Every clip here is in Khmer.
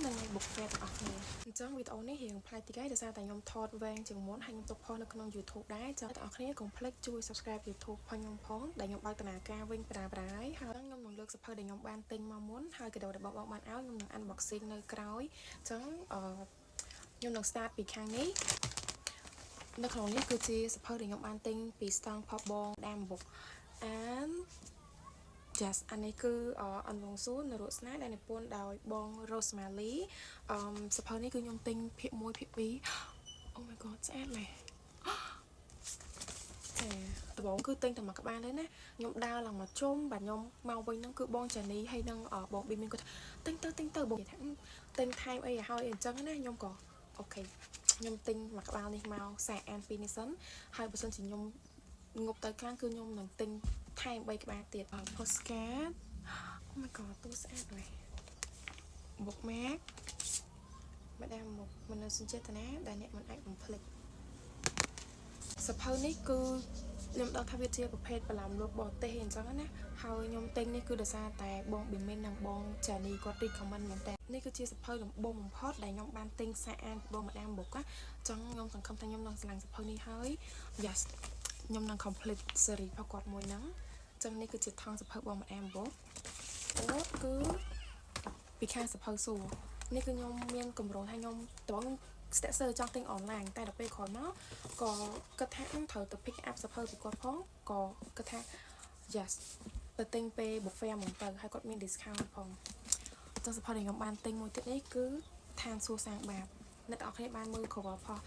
និងបុកហ្វេទាំងអស់គ្នាអញ្ចឹងវីដេអូនេះរៀងប្លែកតិចដោយសារតែខ្ញុំថតវែងជាងមុនហើយខ្ញុំទុកផុសនៅក្នុង YouTube ដែរចឹងអ្នកទាំងអស់គ្នាកុំភ្លេចជួយ Subscribe YouTube ខ្ញុំផងដែលខ្ញុំបើកដំណើរការវិញប្រាហើយខ្ញុំនឹងលើកសភៅដែលខ្ញុំបានទិញមកមុនហើយកាដូរបស់បងបានឲ្យខ្ញុំនឹង unboxing នៅក្រោយអញ្ចឹងខ្ញុំនឹង start ពីខាងនេះនៅក្នុងនេះគឺជាសភៅដែលខ្ញុំបានទិញពីស្តង់ផបបងដាមបុកYes អានេះគឺអន្លង់ស៊ូនរកស្នេហ៍ដែលនិពន្ធដោយបង Rosemary សភៅនេះគឺខ្ញុំទិញភាគ1ភាគ2 Oh my god ស្អាតមែនដំបូងគឺទិញតែមួយក្បាលទេណាខ្ញុំដើរឡើងមកជុំបាទខ្ញុំមកវិញហ្នឹងគឺបងចានីហើយនឹងបងប៊ីមីនគាត់ទិញទៅបងថាទិញថែមអីឲ្យអញ្ចឹងណាខ្ញុំក៏អូខេខ្ញុំទិញមួយក្បាលនេះមកសាអានពីនេះសិនហើយបើសិនជាខ្ញុំងប់ទៅខ្លាំងគឺខ្ញុំនឹងទិញថែម3ក្បាលទៀតpostcard Oh my god ទូស្អាតមែន bookmark ម្ដងមុខមនោសញ្ចេតនាដែលអ្នកមិនអាចបំភ្លេចសភៅនេះគឺខ្ញុំដឹងថាវាជាប្រភេទបន្លំលោកបរទេសអញ្ចឹងណាហើយខ្ញុំទិញនេះគឺដោយសារតែបងប៊ីមីននិងបងចានីគាត់រីក comment មែនតើនេះគឺជាសភៅដំបូងបំផុតដែលខ្ញុំបានទិញសាអានពីបងម្ដាមបុកណាអញ្ចឹងខ្ញុំសង្ឃឹមថាខ្ញុំនឹងស្រឡាញ់សភៅនេះហើយ Yes ខ្ញុំនឹង complete series របស់គាត់មួយហ្នឹងអញ្ចឹងនេះគឺជាថងសភៅបងម្ដាមបុកអូគឺពីខាងសភៅសួរនេះគឺខ្ញុំមានកម្រោងថាខ្ញុំតើស្ទាក់សើចង់ទិញអនឡាញតែដល់ពេលក្រោយមកក៏គិតថាត្រូវទៅ pick up សភៅពីគាត់ផងក៏គិតថា yes ទៅទិញពេល book fair ហ្មងទៅហើយគាត់មាន discount ផងចុះសភៅដែលខ្ញុំបានទិញមួយទៀតនេះគឺឋានសួគ៌សាងបាបអ្នកទាំងអស់គ្នាបានមើល cover ផុស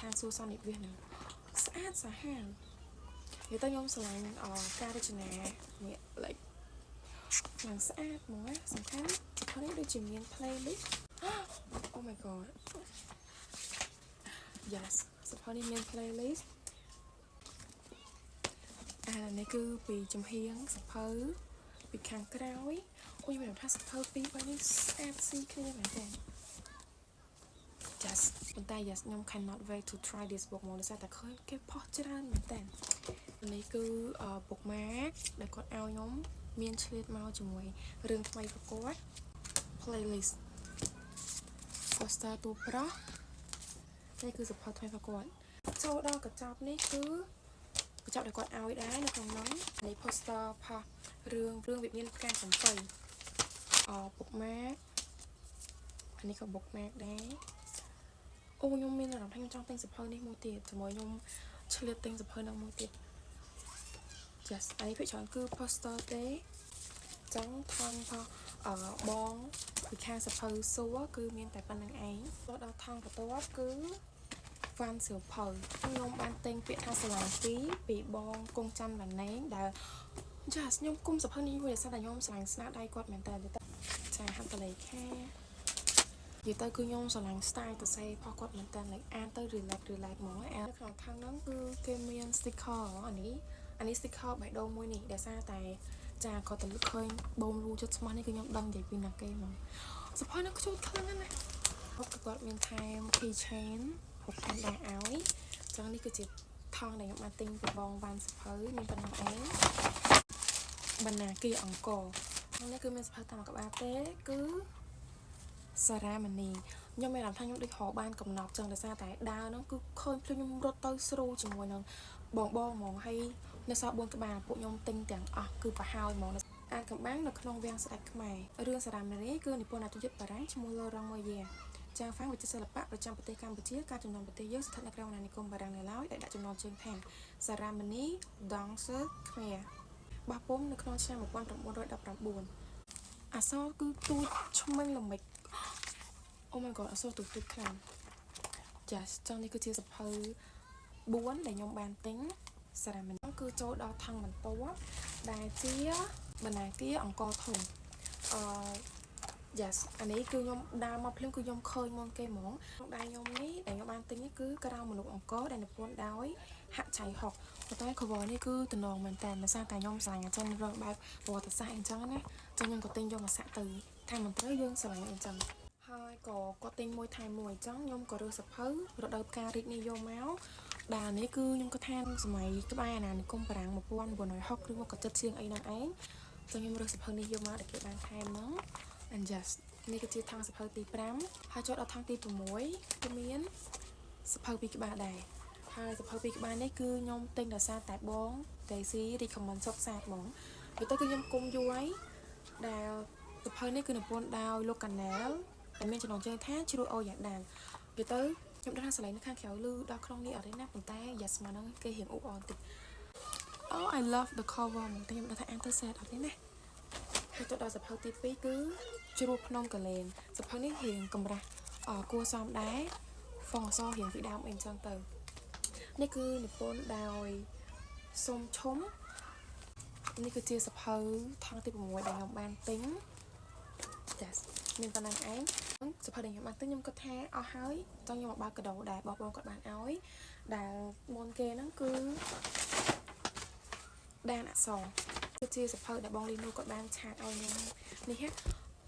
ឋានសួគ៌សន្និវាសនឹងស្អាតសាហាវនិយាយទៅខ្ញុំស្រឡាញ់ការរចនានេះ like យ៉ាងស្អាតហ្មងណាសំខាន់សភៅនេះដូចជាមាន playlist Oh my god Yes សភៅនេះមាន playlist នេះគឺពីចំហៀងសភៅពីខាងក្រោយអូយមានថាសភៅពីរបែបនេះស្អាតស៊ីគ្នាមែនទេ Yes ប៉ុន្តែ yes ខ្ញុំ cannot wait to try this book មកដោយសារតែឃើញគេផុសច្រើនមែនទេនេះគឺ bookmark ដែលគាត់ឲ្យខ្ញុំមានឆ្លៀតមកជាមួយរឿងថ្មីប្រកប playlist poster ទូប្រុសនេះគឺសភៅថ្មីប្រកបចូលដល់កញ្ចប់នេះគឺកញ្ចប់ដែលគាត់ឲ្យដែរនៅក្នុងនោះនៃ poster ផុសរឿងវិមានផ្កាសំពៃbookmark អានេះក៏ bookmark ដែរអូខ្ញុំមានអារម្មណ៍ថាខ្ញុំចង់ទិញសភៅនេះមួយទៀតជាមួយខ្ញុំឆ្លៀតទិញសភៅនោះមួយទៀត Yes អីភាគច្រើនគឺ poster ទេចឹងថងផុសបងពីខាងសភៅសួរគឺមានតែប៉ុណ្្នឹងឯងដល់ថងបន្ទាប់គឺវ៉ាន់សៀវភៅខ្ញុំបានទិញពាក្យថាស្រឡាញ់ពីបងគង់ច័ន្ទឡាណេងដែល Yes ខ្ញុំគុំសភៅនេះមួយដោយសារតែខ្ញុំស្រឡាញ់ស្នាដៃគាត់មែនតើចាហាត់តលេខានិយាយទៅគឺខ្ញុំស្រឡាញ់ style ទៅសេរបស់គាត់មែនតើអានទៅ relax ហ្មងអានក្នុងខាងហ្នឹងគឺគេមាន sticker អានេះ sticker បេះដូងមួយនេះដោយសារតែចាគាត់ទៅលើកឃើញបងលូចិត្តស្មោះនេះគឺខ្ញុំដឹងនិយាយពីណាគេហ្មងសភៅហ្នឹងខ្ជូតខ្លាំងណាស់ណាគាត់មានថែម key chain ហុកខាងដែរឲ្យចឹងនេះគឺជាថងដែលខ្ញុំបានទិញពីបងវ៉ាន់សភៅមានប៉ុណ្ណឹងឯងបណ្ណាគារអង្គរនេះគឺមានសភៅតាមក្បាលទេគឺសារ៉ាម៉ានីខ្ញុំមានអារម្មណ៍ថាខ្ញុំដូចរកបានកំណត់ចឹងដោយសារតែដើរហ្នឹងគឺឃើញភ្លេចខ្ញុំរត់ទៅស្រូជាមួយនឹងបងហ្មងហើយនៅសល់4ក្បាលពួកខ្ញុំទិញទាំងអស់គឺប្រហើយហ្មងអានកំបាំងនៅក្នុងវាំងស្ដេចខ្មែររឿងសារ៉ាម៉ានីគឺនិពន្ធដោយជនជាតិបារាំងឈ្មោះលរ៉ង់ម៉ូយ៉ាចាងហ្វាំងវិចិត្រសិល្បៈប្រចាំប្រទេសកម្ពុជាការចំនួនប្រទេសយើងស្ថិតនៅក្រោមអាណានិគមបារាំងនៅឡើយដែលដាក់ចំនួនជើងថាសារ៉ាម៉ានី Dancer ខ្មែរបោះពុម្ពនៅក្នុងឆ្នាំ1919អក្សរគឺទូចឆ្មេញល្មិច Oh my god អក្សរទូចខ្លាំង Yes ចឹងនេះគឺជាសភៅ4ដែលខ្ញុំបានទិញសារ៉ាម៉ានីគឺចូលដល់ថងបន្ទាប់ដែលជាបណ្ណាគារអង្គរធំYes អានេះគឺខ្ញុំដើរមកភ្លាមគឺខ្ញុំឃើញមុនគេហ្មងដៃខ្ញុំនេះដែលខ្ញុំបានទិញនេះគឺក្រៅមនុស្សអង្គរដែលនិពន្ធដោយហាក់ចៃហុកប៉ុន្តែ cover នេះគឺតំណងមែនតើដោយសារតែខ្ញុំស្រឡាញ់អាចិនរឿងបែបប្រវត្តិសាស្ត្រអញ្ចឹងណាចឹងខ្ញុំក៏ទិញយកមកសាក់ទៅថាមិនត្រូវយើងស្រឡាញ់អញ្ចឹងហើយក៏គាត់ទិញមួយថែមមួយអញ្ចឹងខ្ញុំក៏រើសសភៅរដូវផ្ការីកនិយមមកដែលនេះគឺខ្ញុំក៏ថាសម័យក្បែរអាណានិគមបារាំង1960ឬមកក៏ចិត្តជាងអីហ្នឹងឯងចឹងខ្ញុំរើសសភៅនេះយកមកដែលគេបានថែមហ្នឹង and just នេះគឺជាថងសភៅទី5ហើយចូលដល់ថងទី6គឺមានសភៅ2ក្បាលដែរហើយសភៅ2ក្បាលនេះគឺខ្ញុំទិញដោយសារតែបងតេស៊ី recommend សុកសាទហ្មងទៅគឺខ្ញុំគុំយូរហើយដែលសភៅនេះគឺនិពន្ធដោយលោកកាណែលដែលមានចំណងជើងថាជ្រួលអូយ៉ាងដាវទៅខ្ញុំដឹងថាសលេងនៅខាងក្រៅលឺដល់ក្នុងនេះអត់ទេណាប៉ុន្តែ yes មកហ្នឹងគេរៀងអ៊ូអរតិច Oh I love the cover តែខ្ញុំដឹងថាអានទៅsad អត់ទេណាហើយទៅដល់សភៅទី2គឺជ្រួលភ្នំកលែនសភៅនេះរៀងកម្រាស់គួរសមដែរហ្វុងអសរៀងពីដើមអីចឹងទៅនេះគឺនិពន្ធដោយសុំឈុំនេះគឺជាសភៅថងទី6ដែលខ្ញុំបានទិញ Yes មានប៉ុណ្ណឹងឯងសភៅដែលខ្ញុំបានទិញខ្ញុំគិតថាអស់ហើយចង់ខ្ញុំមកបើកកាដូដែរបងគាត់បានឲ្យដែលមុនគេហ្នឹងគឺដានអក្សរគឺជាសភៅដែលបងលីនូគាត់បានឆាតឲ្យខ្ញុំនេះហ៎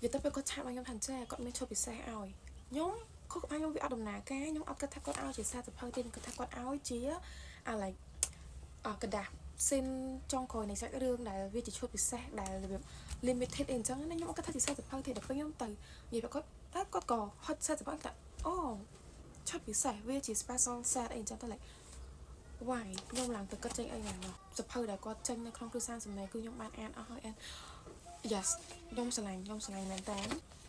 និយាយទៅពេលគាត់ឆាតឲ្យខ្ញុំថាចាគាត់មានឈុតពិសេសឲ្យខ្ញុំគាត់ឲ្យខ្ញុំវាអត់ដំណើរការខ្ញុំអត់គិតថាគាត់ឲ្យជាសារសភៅទេខ្ញុំគិតថាគាត់ឲ្យជាlike กระดาษសិនចុងក្រោយនៃសាច់រឿងដែលវាជាឈុតពិសេសដែលរបៀប limited អីចឹងណាខ្ញុំអត់គិតថាជាសារសភៅទេដល់ពេលខ្ញុំទៅនិយាយគាត់តែគាត់ក៏ហត់សារសភៅតែអូឈុតពិសេសវាជា special set អីចឹងទៅ like why ខ្ញុំឡើងទៅគិតចេញអីយ៉ាងនោះសភៅដែលគាត់ចេញនៅក្នុងគ្រួសារសំណេរគឺខ្ញុំបានអានអស់ហើយ and yes ខ្ញុំស្រឡាញ់មែនតើ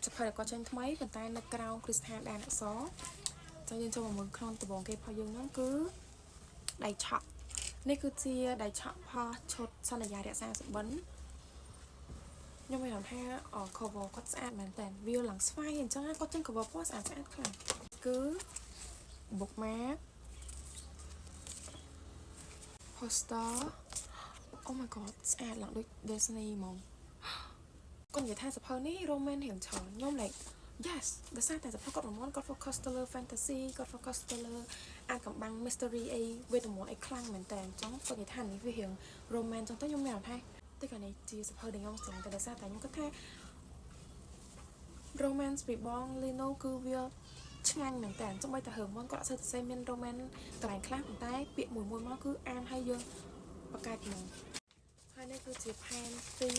សភៅដែលគាត់ចេញថ្មីប៉ុន្តែនៅក្រៅគ្រឹះស្ថានដានអក្សរចឹងយើងចូលមកមើលក្នុងដំបងគេរបស់យើងហ្នឹងគឺដៃឆក់នេះគឺជាដៃឆក់ផោះឈុតសន្យារក្សាសុបិនខ្ញុំមានអារម្មណ៍ថាcover គាត់ស្អាតមែនតើវាឡើងស្វាយអញ្ចឹងគាត់ចេញ cover ពណ៌ស្អាតខ្លាំងគឺ bookmark poster oh my god ស្អាតឡើងដូច Disney ហ្មងគាត់និយាយថាសភៅនេះ romance រៀងច្រើនខ្ញុំ like yes ដោយសារតែសភៅគាត់មិនគាត់ focus ទៅលើ fantasy គាត់ focus ទៅលើអាកំបាំង mystery អីវេទមន្តអីខ្លាំងមែនតើអញ្ចឹងគាត់និយាយថានេះវារៀង romance អញ្ចឹងទៅខ្ញុំមានអារម្មណ៍ថាតែកាលនេះជាសភៅដែលខ្ញុំស្រឡាញ់តែដោយសារតែខ្ញុំគិតថា romance ពីបង Lino គឺវាឆ្ងាញ់មែនតើសូម្បីតែរឿងមុនគាត់អត់សូវទៅសេមាន romance កន្លែងខ្លះប៉ុន្តែពាក្យមួយមកគឺអានហើយយើងបកាច់ហ្មងហើយនេះគឺជាផែនទី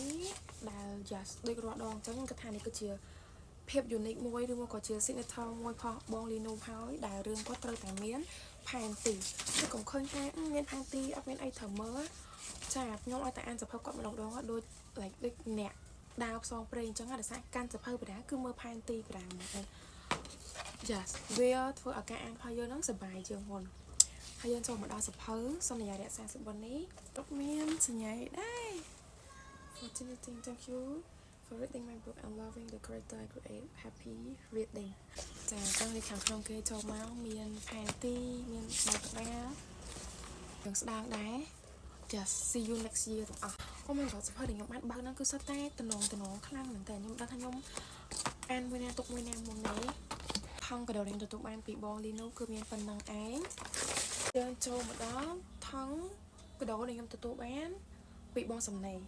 ដែល just ដូចរាល់ដងអញ្ចឹងខ្ញុំគិតថានេះគឺជាភាព unique មួយឬមកក៏ជា signature មួយផងបង Lino ហើយដែលរឿងគាត់ត្រូវតែមានផែនទីគឺកុំឃើញថាមានផែនទីអត់មានអីត្រូវមើលចាខ្ញុំឲ្យតែអានសភៅគាត់ម្ដងដូច like ដូចអ្នកដាវផ្សងព្រេងអញ្ចឹងដោយសារកាន់សភៅបដាគឺមើលផែនទីបដាមកទៅ yes វាធ្វើឲ្យការអានរបស់យើងហ្នឹងសប្បាយជាងមុនហើយយើងចូលមកដល់សភៅសន្យារក្សាសុបិននេះទុកមានសញ្ញាដែរ Fortunately thank you for reading my book and loving the character I create happy reading ចាអញ្ចឹងខាងក្នុងគេចូលមកមានផែនទីមានបទក្បាលយើងស្ដាងដែរ just see you next year ទាំងអស់ Oh my god សភៅដែលខ្ញុំបានបើកហ្នឹងគឺសុទ្ធតែតំណងខ្លាំងមែនតើខ្ញុំដឹងថាខ្ញុំអានមួយណាទុកមួយណាមុននេះថងកដោរៀងទទួលបានពីបង Lino គឺមានប៉ុណ្ណឹងឯងយើងចូលមកដល់ថងកដោដែលខ្ញុំទទួលបានពីបងសំណេរ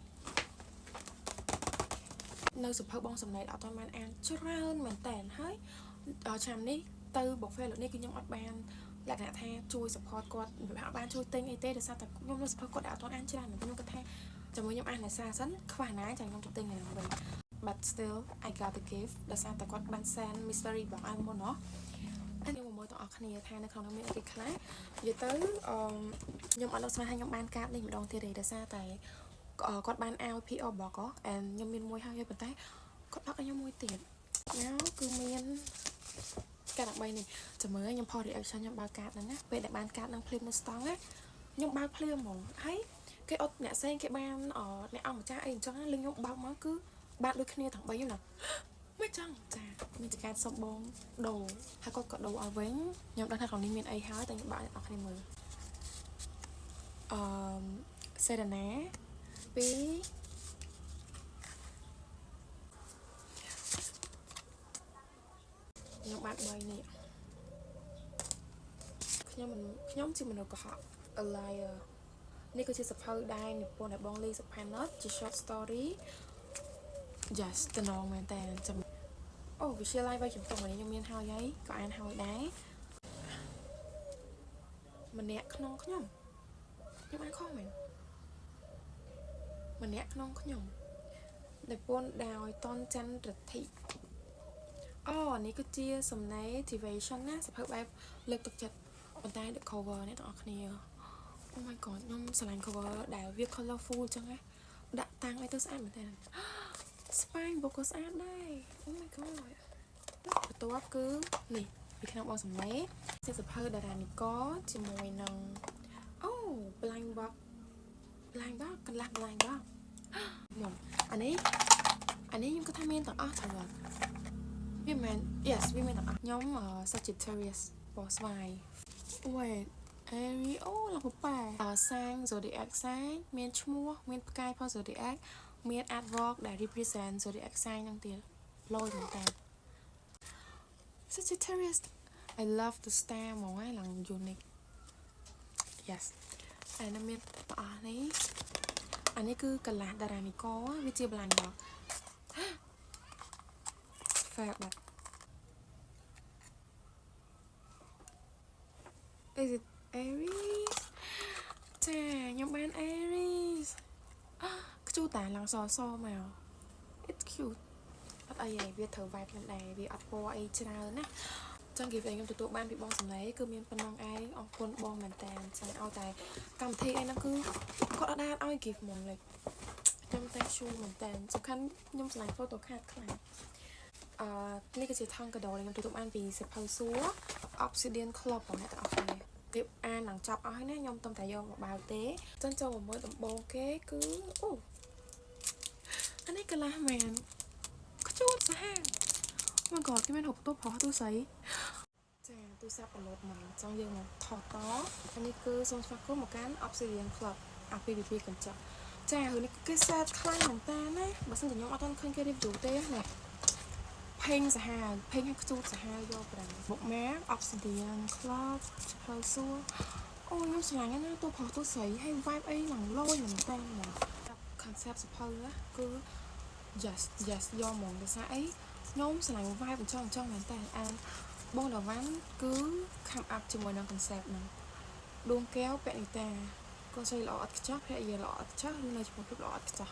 នៅសភៅបងសំណេរអត់ទាន់បានអានច្រើនមែនតើហើយឆ្នាំនេះទៅ book fair លើនេះគឺខ្ញុំអត់បានលក្ខណៈថាជួយ support គាត់វាអត់បានជួយទិញអីទេដោយសារតែខ្ញុំនៅសភៅគាត់អត់ទាន់អានច្រើនខ្ញុំគាត់ថាជាមួយខ្ញុំអានតែសារសិនខ្វះណាចាំខ្ញុំទៅទិញឯនោះវិញ but still I got the gift ដោយសារតែគាត់បាន send mystery បងឲ្យមុនណោះខ្ញុំមកមើលទាំងអស់គ្នាថានៅក្នុងនោះមានអីខ្លះនិយាយទៅខ្ញុំអត់នឹកស្មានថាខ្ញុំបានកាតនេះម្ដងទៀតទេដោយសារតែគាត់បានឲ្យ PR box and ខ្ញុំមានមួយហើយប៉ុន្តែគាត់ដាក់ឲ្យខ្ញុំមួយទៀតណាគឺមានកាត13នេះចាំមើលខ្ញុំផុស reaction ខ្ញុំបើកកាតហ្នឹងណាពេលដែលបានកាតនឹងភ្លាមនៅស្តង់ណាខ្ញុំបើកភ្លាមហ្មងហើយគេអត់អ្នកផ្សេងគេបានអ្នកអង្គម្ចាស់អីអញ្ចឹងលឹងខ្ញុំបើកមកគឺបានដូចគ្នាទាំង3ហ្នឹងណាមិនចឹងចាមានចការសុំបងដូរហើយគាត់ក៏ដូរឲ្យវិញខ្ញុំដឹងថាក្នុងនេះមានអីហើយតែខ្ញុំបើកឲ្យអ្នកគ្នាមើលសេរណាពីខ្ញុំបាន3នេះខ្ញុំជាមនុស្សកុហក a liar នេះគឺជាសភៅដែរនិពន្ធដោយបងលីសុផាណតជា short story yes តំណងមែនតើចាំអូវិទ្យាល័យវៃជំទង់នេះខ្ញុំមានហើយក៏អានហើយដែរម្នាក់ក្នុងខ្ញុំអានខុសមែនម្នាក់ក្នុងខ្ញុំនិពន្ធដោយតនច័ន្ទរទ្ធី អូនេះគឺជាសំណេរ motivation ណាសភៅបែបលើកទឹកចិត្តប៉ុន្តែ the cover នេះទាំងអស់គ្នា Oh my god ខ្ញុំស្រឡាញ់ cover ដែលវា colorful អញ្ចឹងណាដាក់តាំងឲ្យទៅស្អាតមែនតើស្បែកបុកក៏ស្អាតដែរ Oh my god បន្ទាប់គឺនេះពីក្នុងបងសំណេរជាសភៅតារានិកជាមួយនឹងអូ blind box កន្លះ blind box ខ្ញុំអានេះខ្ញុំគាត់ថាមានទាំងអស់ទៅវាមែន yes វាមានទាំងអស់ខ្ញុំ Sagittarius បោះស្វាយ wait Aries អូឡើងពប៉ែសាង zodiac សាងមានឈ្មោះមានផ្កាយផល zodiac មាន artwork ដែល represent zodiac sign ហ្នឹងទៀតលយមែនតើ Sagittarius I love the star ហ្មងហើយឡើង unique yes ហើយនៅមានទាំងអស់នេះអានេះគឺកន្លះតារានិកវាជា blind box fair but is it Aries ចាខ្ញុំបាន Aries ខ្ជូតាឡើងសមក it's cute អត់អីទេវាត្រូវ vibe ខ្ញុំដែរវាអត់ពណ៌អីច្រើនណាចង់ gift ខ្ញុំទទួលបានពីបងសំឡេគឺមានប៉ុណ្ណឹងឯងអរគុណបងមែនតើចាឲ្យតែកម្មវិធីឯហ្នឹងគឺគាត់អត់ដែរឲ្យ gift ហ្មងលេចខ្ញុំ thank you មែនតើសំខាន់ខ្ញុំឆ្លៃ photo card ខ្លាំងនេះគឺជាថង់កាដូដែលខ្ញុំទទួលបានពីសភៅសួរ Obsidian Club បងអ្នកទាំងអស់គ្នាគេអានឡើងចប់អស់ហើយណាខ្ញុំតែយកមកបើកទេចឹងចូលមកមើលដំបូងគេគឺអូអានេះកន្លះមែនខ្ជូតសាហាវមកគាត់គេមានហូបតូបផុសទូស័យចាទូរស័ព្ទប្រឡូតមកចង់យើងមកថតតអានេះគឺសូមស្វាគមន៍មកកាន់ Obsidian Club អាពីពីកញ្ចក់ចាហើយនេះគេសែតខ្លាំងមែនតើណាបើសិនតែខ្ញុំអត់ទាន់ឃើញគេ review ទេណាផេងសាហាវផេងឲ្យខ្ជូតសាហាវយកប្រាំមុខម៉ា Obsidian Club សភៅសួរអូខ្ញុំឆ្លាញ់ណាទូផុសទូស័យហើយ vibe អីឡើងលយមែនតើណា concept សភៅគឺ yes យកហ្មងដោយសារអីខ្ញុំឆ្លាញ់ vibe អញ្ចឹងមែនតើអានបងតាវ៉ាន់គឺ come up ជាមួយនឹង concept ហ្នឹងដួងកែវពាក់នីតាកូនស្រីល្អអត់ខ្ចោះភរិយាល្អអត់ខ្ចោះឬនៅជាមួយភាពល្អអត់ខ្ចោះ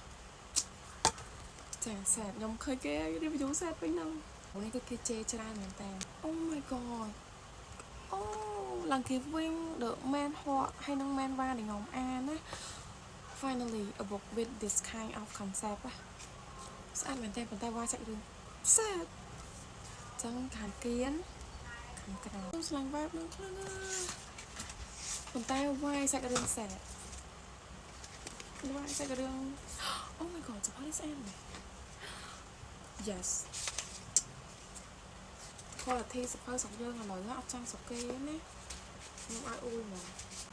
ចាសែតខ្ញុំឃើញគេ review សែតពេញហ្នឹងនេះគឺគេជេរច្រើនមែនតើ Oh my god អូឡើងគេវិញ The Man Hawk ហើយនឹង Man Va ដែលខ្ញុំអានណា finally a book with this kind of concept ស្អាតមែនតើប៉ុន្តែវាយសាច់រឿងសែតចឹងខាងគៀនខាងក្រៅខ្ញុំឆ្លាញ់ vibe នឹងខ្លាំងណាស់ប៉ុន្តែវាយសាច់រឿងសែតវាយសាច់រឿង Oh my god សភៅនេះស្អាតមែន Yes quality សភៅស្រុកយើងឥឡូវអត់ចាំស្រុកគេណាខ្ញុំឲ្យអួយហ្មង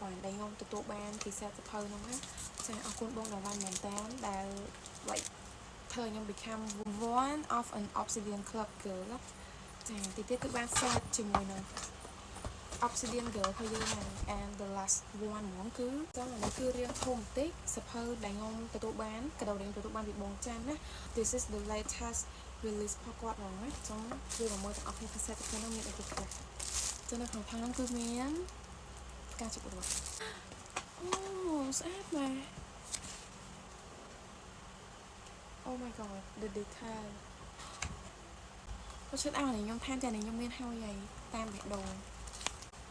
បាទដែលខ្ញុំទទួលបានពីសែតសភៅហ្នឹងណាចាអរគុណបងដល់វ៉ាន់មែនតើដែល like ធ្វើខ្ញុំ become one of an Obsidian Club girl ចាទីទៀតគឺបាន set ជាមួយនឹង Obsidian Girl របស់យើងហ្នឹង and the last one ហ្មងគឺចឹងអានេះគឺរៀងធំបន្តិចសភៅដែលខ្ញុំទទួលបានកាដូដែលខ្ញុំទទួលបានពីបងចាន់ណា This is the latest release របស់គាត់ហ្មងណាចឹងគឺមកមើលទាំងអស់គ្នាពី set របស់ខ្ញុំមានអីគេខ្លះចឹងនៅក្នុងខាងហ្នឹងគឺមានការជិះរត់អូស្អាតមែន Oh my god the detail បើឈិតអានេះខ្ញុំថាចានេះខ្ញុំមានហើយតាមបេះដូង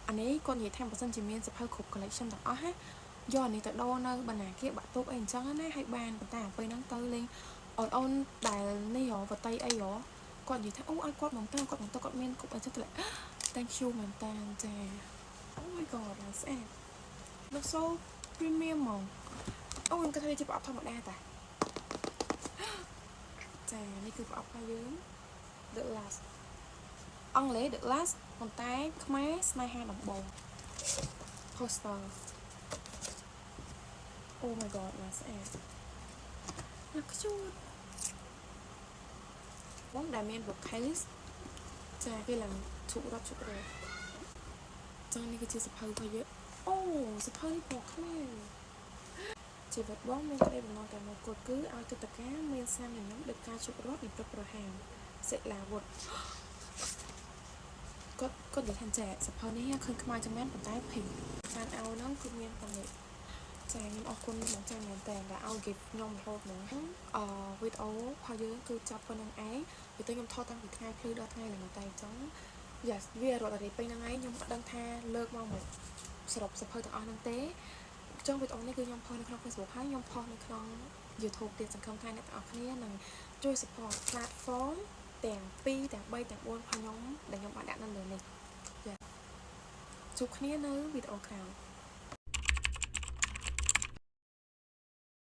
អានេះគាត់និយាយថាបើសិនជាមានសភៅគ្រប់ collection ទាំងអស់ណាយកអានេះទៅដូរនៅបណ្ណាគារបាក់ទូកអីអញ្ចឹងណាឲ្យបានប៉ុន្តែពេលហ្នឹងទៅលេងអូនដែលនេះហ៎បតីអីហ៎គាត់និយាយថាអូឲ្យគាត់មកទៅគាត់មានគ្រប់អីចឹងទៅ Thank you មែនតើចា Oh my god ស្អាត Look so premium ហ្មងអូខ្ញុំគិតថាវាជាប្រអប់ធម្មតាតាចានេះគឺប្រអប់របស់យើង The Last អង់គ្លេស The Last ប៉ុន្តែខ្មែរស្នេហាដំបូង poster Oh my god ស្អាតណាស់ខ្ជូតបងដែលមាន vocalist ចាគេឡើងឈប់រត់ចឹងនេះគឺជាសភៅរបស់យើងអូសភៅនេះពណ៌ខ្មែរជីវិតបងមានក្តីបំណងតែមួយគត់គឺឲ្យទឹកតកាមានសាមញ្ញដូចការជប់រត់និងព្រឹកប្រហាមសិលាវុធគាត់និយាយថាចាសភៅនេះឃើញខ្មែរចឹងមែនប៉ុន្តែភីងបានឲ្យហ្នឹងគឺមានប៉ុណ្ណេះ ចាខ្ញុំអរគុណបងចាមែនតើដែលឲ្យ gift ខ្ញុំរហូតហ្នឹងវីដេអូរបស់យើងគឺចាប់ប៉ុណ្្នឹងឯងវាទៅខ្ញុំថតតាំងពីថ្ងៃភ្លឺដល់ថ្ងៃនេះតែអញ្ចឹង yes វារត់តែពេលហ្នឹងឯងខ្ញុំអត់ដឹងថាលើកមកមកសរុបសភៅទាំងអស់ហ្នឹងទេអញ្ចឹងវីដេអូនេះគឺខ្ញុំផុសនៅក្នុង Facebook ហើយខ្ញុំផុសនៅក្នុង YouTube ទៀតសង្ឃឹមថាអ្នកទាំងអស់គ្នានឹងជួយ support platform ទាំង2ទាំង3ទាំង4របស់ខ្ញុំដែលខ្ញុំបានដាក់នៅលើនេះ ជួបគ្នានៅវីដេអូក្រោយ